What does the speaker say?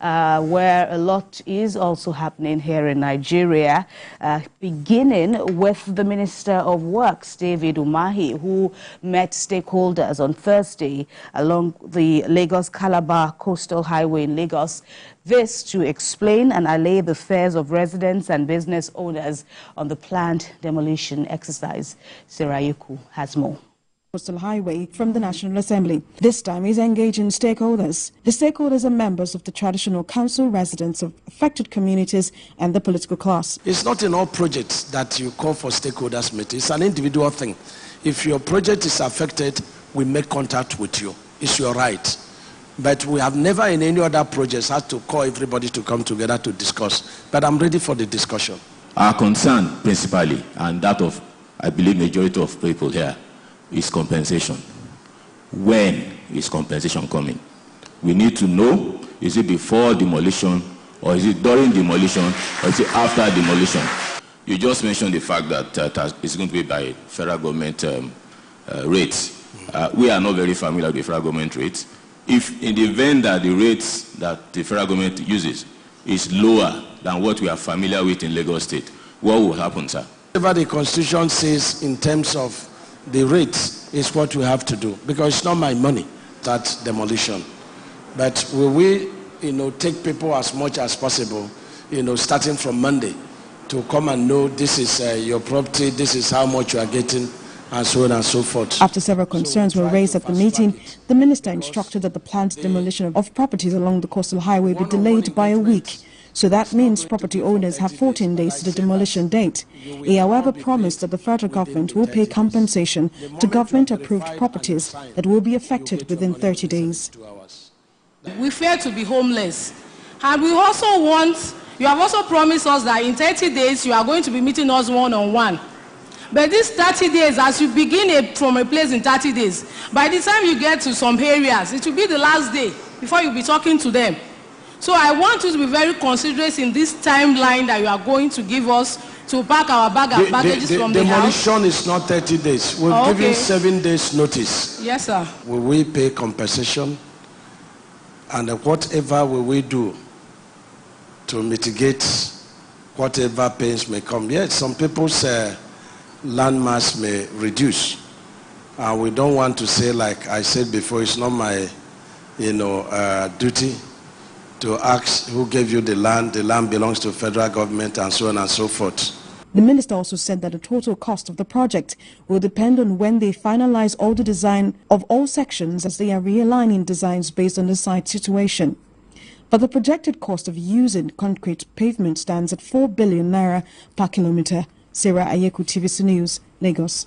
where a lot is also happening here in Nigeria, beginning with the Minister of Works, David Umahi, who met stakeholders on Thursday along the Lagos-calabar coastal highway in Lagos. This to explain and allay the fears of residents and business owners on the planned demolition exercise. Sarah Yeku has more. Coastal Highway from the National Assembly. This time he's engaging stakeholders. The stakeholders are members of the traditional council, residents of affected communities and the political class. It's not in all projects that you call for stakeholders meeting. It's an individual thing. If your project is affected, we make contact with you. It's your right. But we have never in any other projects had to call everybody to come together to discuss. But I'm ready for the discussion. Our concern principally, and that of, I believe, majority of people here, is compensation. When is compensation coming? We need to know, is it before demolition, or is it during demolition, or is it after demolition? You just mentioned the fact that it's going to be by federal government rates. We are not very familiar with the federal government rates. If in the event that the rates that the federal government uses is lower than what we are familiar with in Lagos State, what will happen, sir? Whatever the Constitution says in terms of the rates is what we have to do, because it's not my money, that demolition. But will we, take people as much as possible, starting from Monday, to come and know this is your property, this is how much you are getting, and so on and so forth. After several concerns were raised at the meeting, the minister instructed that the planned demolition of properties along the coastal highway be delayed by a week. So that means property owners have 14 days to the demolition date. He, however, promised that the federal government will pay compensation to government-approved properties that will be affected within 30 days. We fear to be homeless. And we also you have also promised us that in 30 days you are going to be meeting us one-on-one. But these 30 days, as you begin from a place in 30 days, by the time you get to some areas, it will be the last day before you'll be talking to them. So I want you to be very considerate in this timeline that you are going to give us to pack our baggages from the house. Demolition is not 30 days. We'll give you 7 days notice. Yes, sir. Will we pay compensation? And whatever will we do to mitigate whatever pains may come? Yes, some people's land mass may reduce. And we don't want to say, like I said before, it's not my duty to ask who gave you the land belongs to federal government, and so on and so forth. The minister also said that the total cost of the project will depend on when they finalize all the design of all sections, as they are realigning designs based on the site situation. But the projected cost of using concrete pavement stands at 4 billion naira per kilometer. Sarah Yeku, TVC News, Lagos.